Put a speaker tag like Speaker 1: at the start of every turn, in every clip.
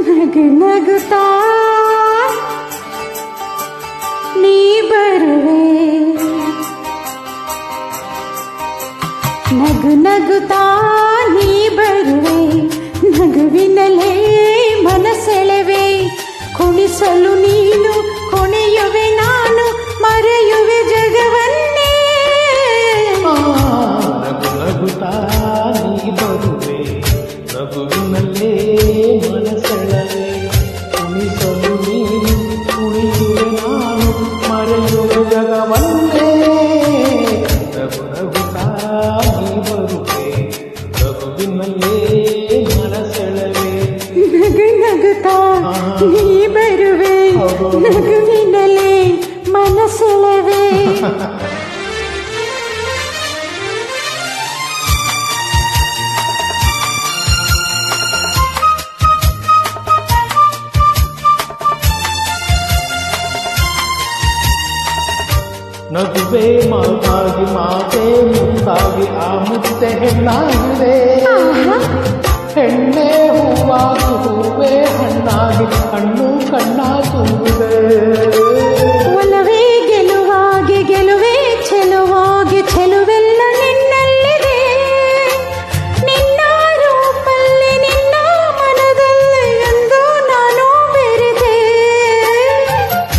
Speaker 1: ನಗು ನಗುತ್ತಾ ನೀ ಬರುವೆ, ನಗು ನಗುತ್ತಾ ನೀ ಬರುವೆ, ನಗುವಿನಲೇ ಮನಸೆಳೆವೆ, ಕುಣಿಸಲು ನೀನು ಕುಣಿಯುವೆ ನಾನು, ಮರೆಯುವೆ ಜಗವನ್ನೇ.
Speaker 2: ನಗು ನಗುತ್ತಾ ನೀ ಬರುವೆ, ನಗುವಿನಲ್ಲೇ ಮನಸೆಳೆವೆ, ಕುಣಿಸಲು ನೀನು ಕುಣಿಯುವೆ ನಾನು, ಮರೆಯುವೆ ಜಗವನ್ನೇ. ನಗು ನಗುತ್ತಾ ನೀ ಬರುವೆ, ನಗುವಿನಲ್ಲೇ ಮನಸೆಳೆವೆ.
Speaker 1: ನಗು ನಗುತ್ತಾ ನೀ ಬರುವೆ, ನಗುವಿನಲೇ ಮನಸೆಳೆವೆ.
Speaker 2: ನಗುವೆ ಮಾತಾಗಿ ಮಾತೆ ಮುಂದಾಗಿ ಆ ಮುತ್ತೆ ಹೆಣ್ಣಾಗಿದೆ, ಹೆಣ್ಣೆ ಹೂವಾಗಿ ಹೂವೇ ಹಣ್ಣಾಗಿ ಹಣ್ಣು ಕಣ್ಣ ತುಂಬಿದೆ.
Speaker 1: ಒಲವೇ ಗೆಲುವಾಗಿ ಗೆಲುವೆ ಚೆಲುವಾಗಿ ಚೆಲುವೆಲ್ಲ ನಿನ್ನಲ್ಲಿದೆ, ನಿನ್ನ ರೂಪಲ್ಲಿ ನಿನ್ನ ಮನದಲ್ಲಿ ಎಂದು ನಾನು ಬೆರೆತೆ.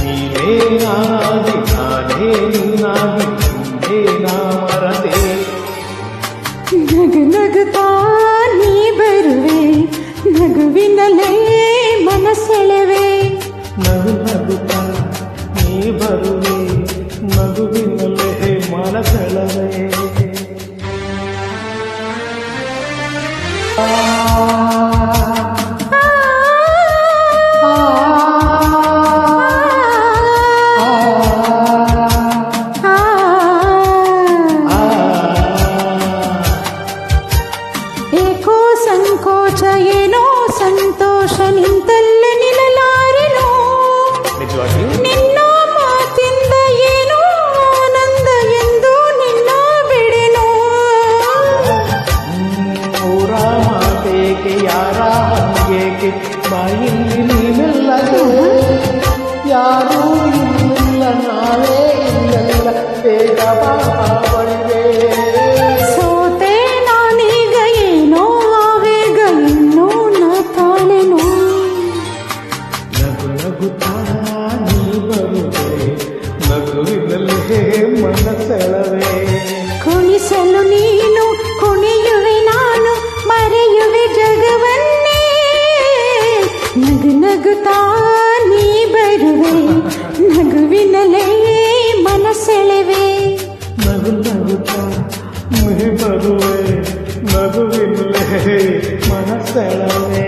Speaker 2: ನೀನೇ ನಾನಾಗಿ ನಾನೇ ನೀನಾಗಿ ಮುಂದೆ ನಾ ಮರತೆ.
Speaker 1: ನಗು ನಗುತ್ತಾ ನೀ ಬರುವೆ, ನಗುವಿನಲೇ ಮನಸೆಳೆವೆ.
Speaker 2: ನಗು ನಗುತ್ತಾ ನೀ ಬರುವೆ, ನಗುವಿನಲ್ಲೇ ಮನಸೆಳೆವೆ.
Speaker 1: ಏಕೋ ಸಂಕೋಚ ಏನೋ ಸಂತೋಷ ನಿಂತಲ್ಲೇ ನಿಲ್ಲಲಾರೆನೋ, ನಿನ್ನ ಮಾತಿಂದ ಏನೋ ಆನಂದ ಎಂದು ನಿನ್ನ ಬಿಡೆನೋ.
Speaker 2: ಊರ ಮಾತೇಕೆ ಯಾರ ಹಂಗೇಕೆ ಬಾಯಲ್ಲಿ ನೀನಿಲ್ಲದೆ, ಯಾರೂ ಇಲ್ಲ ನಾವೇ ಇಲ್ಲೆಲ್ಲ ಬೇಗ ಬಾಳಿವೆ.
Speaker 1: ಸೋತೆ ನಾನೀಗ ಏನೋ ಆವೇಗ ಇನ್ನೂ ನಾ ತಾಳೆನೋ.
Speaker 2: ನಗು ನಗುತ್ತಾ ನೀ ಬರುವೆ, ನಗುವಿನಲ್ಲೇ ಮನಸೆಳೆವೆ.
Speaker 1: ಕುಣಿಸಲು ನೀನು ಕುಣಿಯುವೆ ನಾನು, ಮರೆಯುವೆ ಜಗವನ್ನೇ. ನಗು ನಗುತ್ತಾ ನೀ ಬರುವೆ, ನಗುವಿನಲೇ ಮನಸೆಳೆವೆ.
Speaker 2: ನಗು ನಗುತ್ತಾ ನೀ ಬರುವೆ, ನಗುವಿನಲ್ಲೇ ಮನಸೆಳೆವೆ.